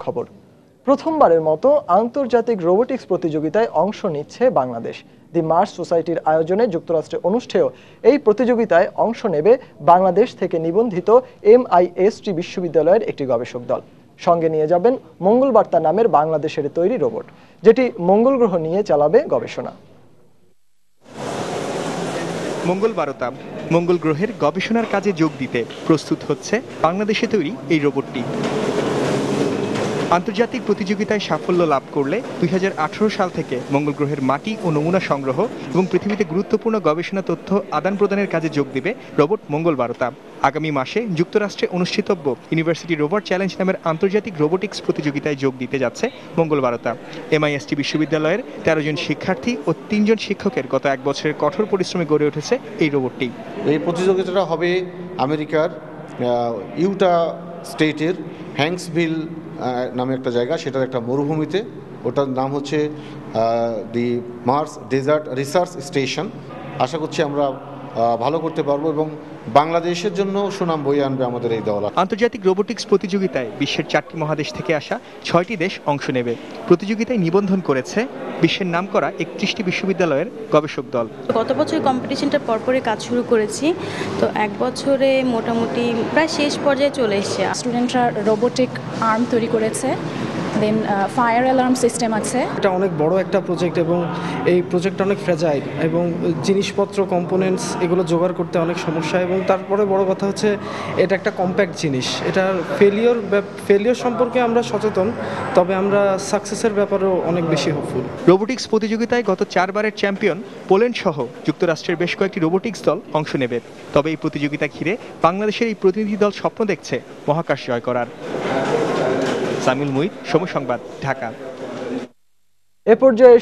খবর। প্রথমবারের মতো আন্তর্জাতিক রোবোটিক্স প্রতিযোগিতায় অংশ নিচ্ছে বাংলাদেশ। দি মার্স সোসাইটির আয়োজনে যুক্তরাষ্ট্রে অনুষ্ঠেয় এই প্রতিযোগিতায় অংশ নেবে বাংলাদেশ থেকে নিবন্ধিত MIST বিশ্ববিদ্যালয়ের একটি গবেষক দল। সঙ্গে নিয়ে যাবেন মঙ্গলবার্তা নামের বাংলাদেশের তৈরি রোবট, যেটি মঙ্গল গ্রহ নিয়ে চালাবে গবেষণা। মঙ্গলবার্তা মঙ্গল গ্রহের গবেষণার কাজে যোগ দিতে প্রস্তুত হচ্ছে বাংলাদেশে তৈরি এই রোবটটি। আন্তর্জাতিক প্রতিযোগিতায় সাফল্য লাভ করলে 2018 সাল থেকে মঙ্গল গ্রহের মাটি ও নমুনা সংগ্রহ এবং পৃথিবীতে গুরুত্বপূর্ণ গবেষণা তথ্য আদান প্রদানের কাজে যোগ দেবে রোবট মঙ্গলবার্তা। আগামী মাসে যুক্তরাষ্ট্রে অনুষ্ঠিতব্য ইউনিভার্সিটি রোবট চ্যালেঞ্জ নামের আন্তর্জাতিক রোবোটিক্স প্রতিযোগিতায় যোগ দিতে যাচ্ছে মঙ্গলবার্তা। MIST বিশ্ববিদ্যালয়ের 13 জন শিক্ষার্থী ও 3 জন শিক্ষকের গত 1 বছরের কঠোর পরিশ্রমে গড়ে উঠেছে এই রোবটটি। এই প্রতিযোগিতাটা হবে আমেরিকার ইউটা স্টেটের হ্যাঙ্কসভিল নামে একটা জায়গা, সেটার একটা মরুভূমিতে। ওটার নাম হচ্ছে দি মার্স ডেজার্ট রিসার্চ স্টেশন। আশা করছি আমরা ভালো করতে পারবো এবং বাংলাদেশের জন্য সুনাম বয়ে আনবে আমাদের এই দল। আন্তর্জাতিক রোবোটিক্স প্রতিযোগিতায় বিশ্বের 4টি মহাদেশ থেকে আসা 6টি দেশ অংশ নেবে। প্রতিযোগিতায় নিবন্ধন করেছে বিশ্বের নামকরা 31টি বিশ্ববিদ্যালয়ের গবেষক দল। গত বছর কম্পিটিশনটা পরপরই কাজ শুরু করেছি, তো 1 বছরে মোটামুটি প্রায় শেষ পর্যায়ে চলে এসেছে। স্টুডেন্টরা রোবোটিক আর্ম তৈরি করেছে, দেন ফায়ার অ্যালার্ম সিস্টেম আছে। এটা অনেক বড় একটা প্রজেক্ট এবং এই প্রজেক্টটা অনেক ফ্র্যাজাইল এবং জিনিসপত্র কম্পোনেন্টস এগুলো জোগাড় করতে অনেক সমস্যা, এবং তারপরে বড় কথা হচ্ছে এটা একটা কম্প্যাক্ট জিনিস। এটার ফেলিওর সম্পর্কে আমরা সচেতন, তবে আমরা সাকসেসের ব্যাপারেও অনেক বেশি হোপফুল। রোবোটিক্স প্রতিযোগিতায় গত 4 বারের চ্যাম্পিয়ন পোল্যান্ড সহ যুক্তরাষ্ট্রের বেশ কয়েকটি রোবোটিক্স দল অংশ নেবে। তবে এই প্রতিযোগিতা ঘিরে বাংলাদেশের এই প্রতিনিধি দল স্বপ্ন দেখছে মহাকাশ জয় করার। সামিল মুহিত, সময় সংবাদ, ঢাকা। এ পর্যায়ে